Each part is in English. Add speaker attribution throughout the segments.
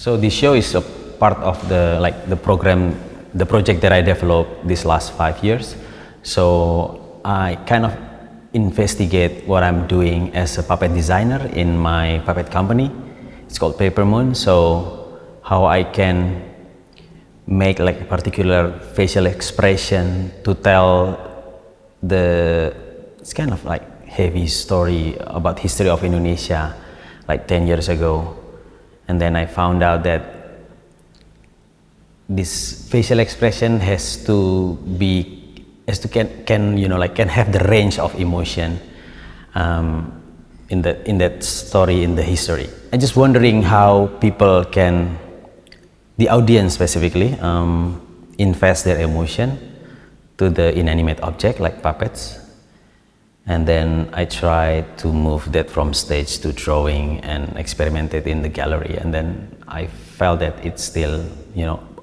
Speaker 1: So this show is a part of the program, the project that I developed these last 5 years. So I kind of investigate what I'm doing as a puppet designer in my puppet company. It's called Paper Moon. So how I can make like a particular facial expression to tell it's kind of like heavy story about history of Indonesia like 10 years ago. And then I found out that this facial expression can have the range of emotion in that story, in the history. I'm just wondering how people can, the audience specifically, invest their emotion to the inanimate object like puppets. And then I try to move that from stage to drawing and experiment it in the gallery. And then I felt that it's still,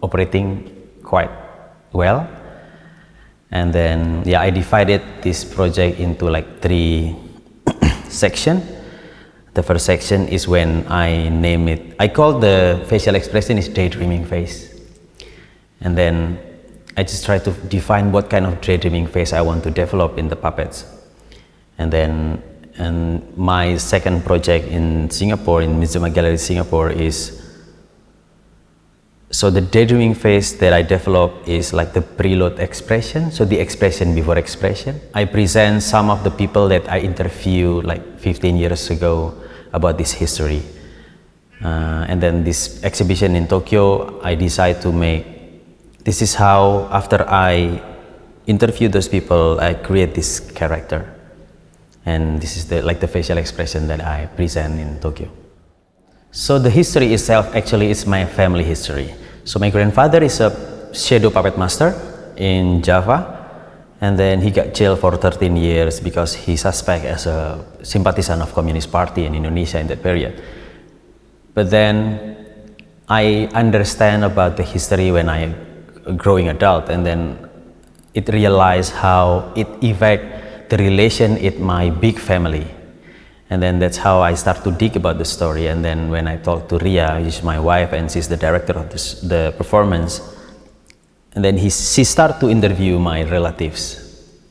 Speaker 1: operating quite well. And then, I divided this project into like 3 sections. The first section is when I name it, I call the facial expression is daydreaming face. And then I just try to define what kind of daydreaming face I want to develop in the puppets. And my second project in Singapore, in Mizuma Gallery Singapore, is, so the daydreaming face that I develop is like the preload expression, so the expression before expression. I present some of the people that I interviewed like 15 years ago about this history. And then this exhibition in Tokyo, I decided to make, this is how, after I interview those people, I create this character. And this is the facial expression that I present in Tokyo. So the history itself actually is my family history. So my grandfather is a shadow puppet master in Java, and then he got jailed for 13 years because he suspected as a sympathisant of Communist Party in Indonesia in that period. But then I understand about the history when I growing adult, and then it realized how it affects the relation in my big family. And then that's how I start to dig about the story. And then when I talk to Ria, she's my wife and she's the director of the performance, and then she started to interview my relatives,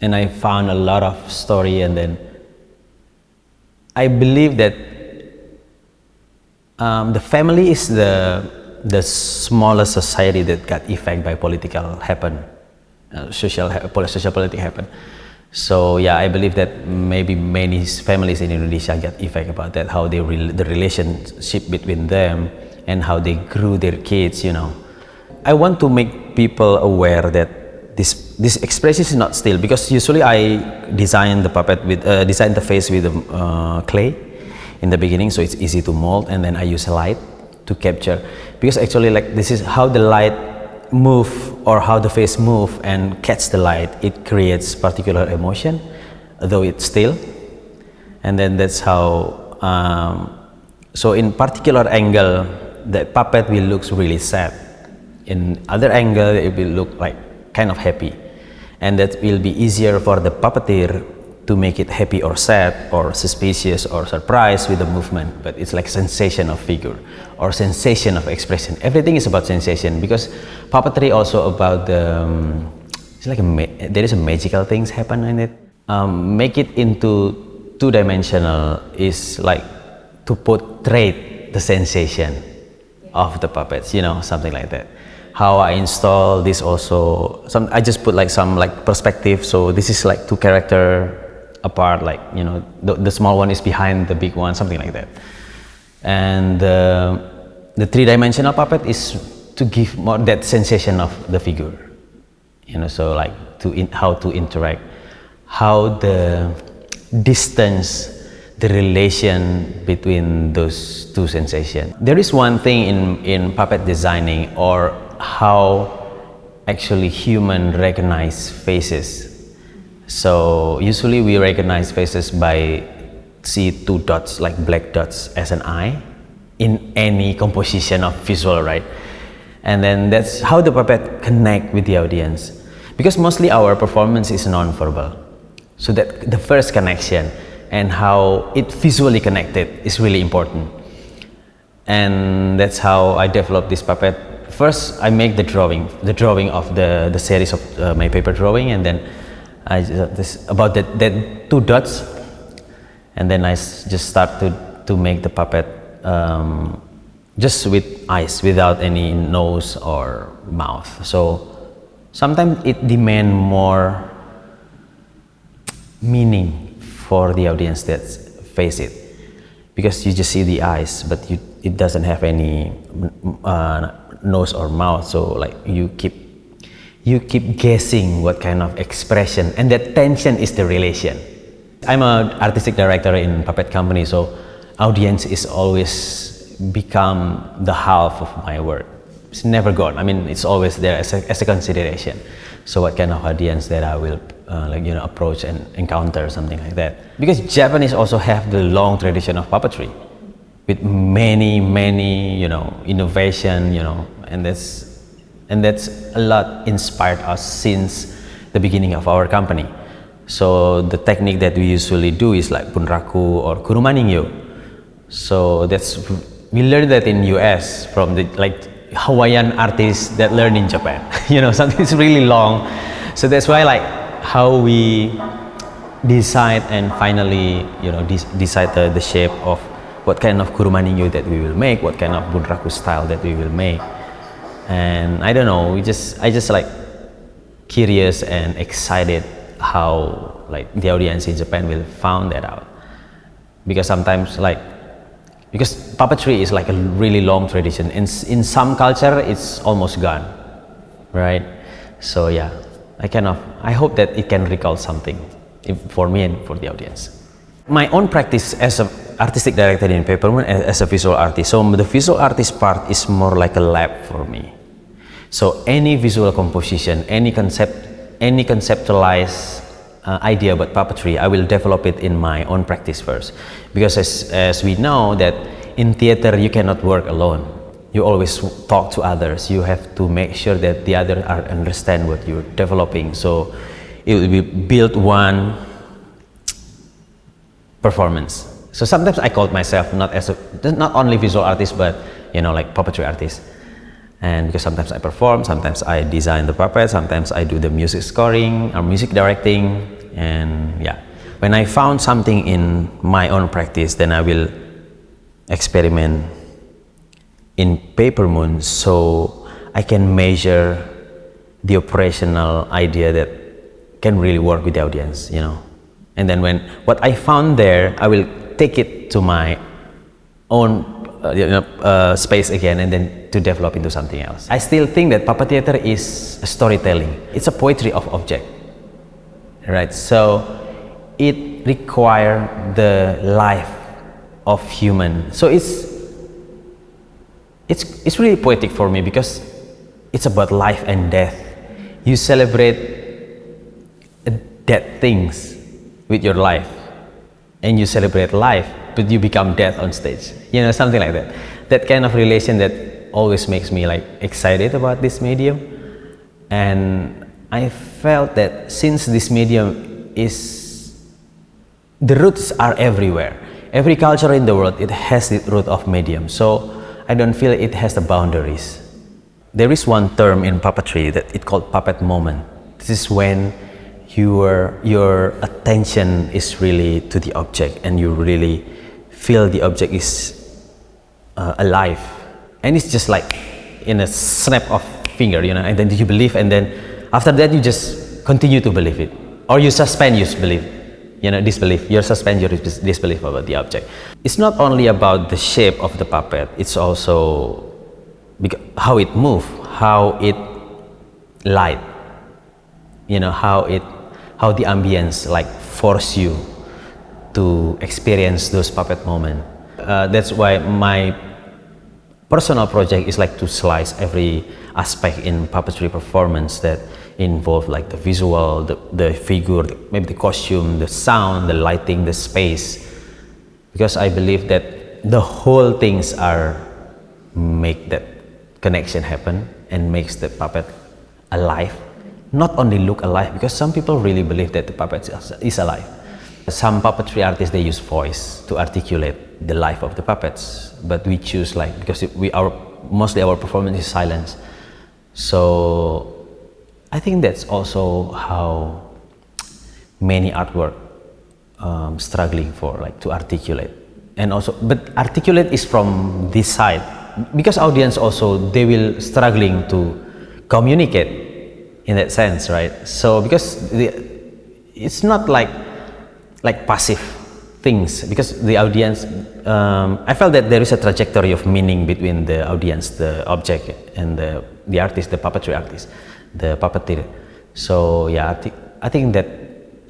Speaker 1: and I found a lot of story. And then I believe that the family is the smallest society that got affected by social politics happen. So I believe that maybe many families in Indonesia get affected about that, how the relationship between them and how they grew their kids. I want to make people aware that this expression is not still, because usually I design the puppet with design the face with clay in the beginning, so it's easy to mold, and then I use light to capture, because actually this is how the light move, or how the face move and catch the light, it creates particular emotion, though it's still. And then that's how, so in particular angle, the puppet will look really sad. In other angle, it will look like kind of happy. And that will be easier for the puppeteer to make it happy or sad or suspicious or surprised with the movement. But it's like sensation of figure or sensation of expression. Everything is about sensation, because puppetry also about there is a magical things happen in it. Make it into 2-dimensional is like to portray the sensation of the puppets, something like that. How I install this also, I just put some perspective. So this is like 2 characters apart, the small one is behind the big one, something like that. And the 3-dimensional puppet is to give more that sensation of the figure, so how to interact, how the distance, the relation between those 2 sensations. There is one thing in puppet designing, or how actually human recognize faces. So usually we recognize faces by see 2 dots, like black dots as an eye in any composition of visual, right? And then that's how the puppet connect with the audience, because mostly our performance is non-verbal. So that the first connection and how it visually connected is really important. And that's how I developed this puppet. First, I make the drawing of the series of my paper drawing, and then I about that two dots, and then I just start to make the puppet just with eyes, without any nose or mouth. So sometimes it demands more meaning for the audience that face it, because you just see the eyes, but it doesn't have any nose or mouth. So like you keep guessing what kind of expression, and that tension is the relation. I'm an artistic director in puppet company, so audience is always become the half of my work. It's never gone. I mean, it's always there as a consideration. So what kind of audience that I will approach and encounter, something like that. Because Japanese also have the long tradition of puppetry, with many innovation, and that's a lot inspired us since the beginning of our company. So the technique that we usually do is like bunraku or kurumaningyo. So we learned that in US from the Hawaiian artists that learn in Japan. Something is really long. So that's why how we decide and finally decide the shape of what kind of kurumaningyo that we will make, what kind of bunraku style that we will make. And I don't know, I just curious and excited how the audience in Japan will find that out. Because sometimes because puppetry is like a really long tradition. In some culture, it's almost gone, right? So yeah, I hope that it can recall something for me and for the audience. My own practice as an artistic director in Paper Moon, as a visual artist. So the visual artist part is more like a lab for me. So any visual composition, any conceptualized idea about puppetry, I will develop it in my own practice first. Because as we know that in theater you cannot work alone. You always talk to others. You have to make sure that the others understand what you're developing. So it will be built one performance. So sometimes I call myself not only visual artist, but puppetry artist. And because sometimes I perform, sometimes I design the puppet, sometimes I do the music scoring or music directing. And yeah, when I found something in my own practice, then I will experiment in Paper Moon, so I can measure the operational idea that can really work with the audience, And then what I found there, I will take it to my own space again, and then to develop into something else. I still think that puppet theater is a storytelling. It's a poetry of object, right? So it requires the life of human. So it's really poetic for me, because it's about life and death. You celebrate dead things with your life, and you celebrate life, but you become death on stage. Something like that. That kind of relation that always makes me excited about this medium. And I felt that since this medium the roots are everywhere. Every culture in the world, it has the root of medium. So I don't feel it has the boundaries. There is one term in puppetry that it called puppet moment. This is when your attention is really to the object, and you really feel the object is alive, and it's just in a snap of finger, and then you believe, and then after that you just continue to believe it, or you suspend your disbelief. You suspend your disbelief about the object. It's not only about the shape of the puppet, it's also how it moves, how it light, how the ambience force you to experience those puppet moments. That's why my personal project is to slice every aspect in puppetry performance that involve the visual, the figure, maybe the costume, the sound, the lighting, the space. Because I believe that the whole things make that connection happen and makes the puppet alive. Not only look alive, because some people really believe that the puppet is alive. Some puppetry artists, they use voice to articulate the life of the puppets, but we choose like, because mostly our performance is silence. So I think that's also how many artwork struggling for like to articulate, and also, but articulate is from this side, because audience also, they will struggling to communicate in that sense, right? So because it's not like passive things, because the audience, I felt that there is a trajectory of meaning between the audience, the object, and the artist, the puppetry artist, the puppeteer. So yeah, I think that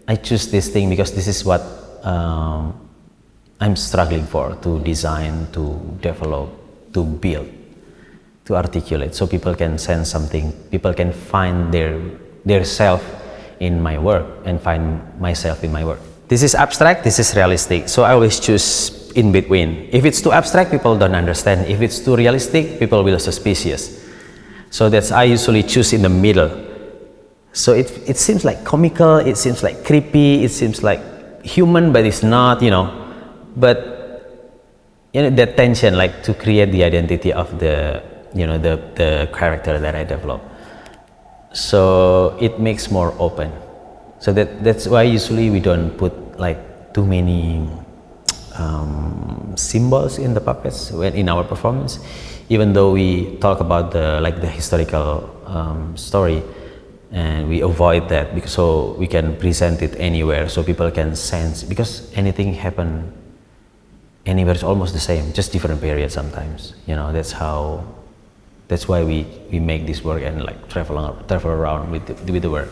Speaker 1: I choose this thing because this is what I'm struggling for, to design, to develop, to build, to articulate, so people can sense something, people can find their self in my work and find myself in my work. This is abstract, this is realistic, so I always choose in between. If it's too abstract, people don't understand. If it's too realistic, people will be suspicious. So that's, I usually choose in the middle. So it seems like comical, it seems like creepy, it seems like human, but it's not, you know. But you know, that tension, like to create the identity of the, you know, the character that I develop. So it makes more open. So that's why usually we don't put like too many symbols in the puppets when in our performance, even though we talk about the historical story, and we avoid that because so we can present it anywhere, so people can sense, because anything happen anywhere is almost the same, just different periods sometimes, you know. That's why we make this work and like travel around with the work.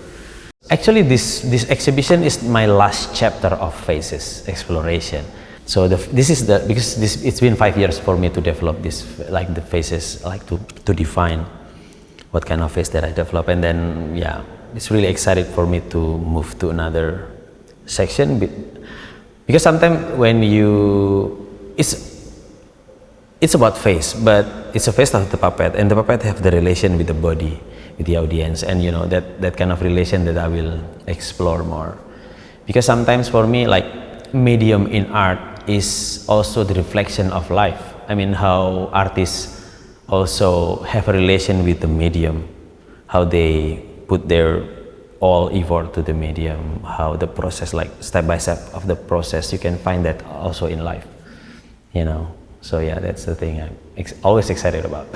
Speaker 1: Actually, this exhibition is my last chapter of Faces exploration. So it's been 5 years for me to develop this, like the faces, like to define what kind of face that I develop, and then yeah, it's really excited for me to move to another section, because sometimes when it's about face, but it's a face of the puppet, and the puppet have the relation with the body, with the audience, and you know, that kind of relation that I will explore more. Because sometimes for me, like, medium in art is also the reflection of life. I mean, how artists also have a relation with the medium, how they put their all effort to the medium, how the process, like step by step of the process, you can find that also in life, you know. So yeah, that's the thing I'm always excited about.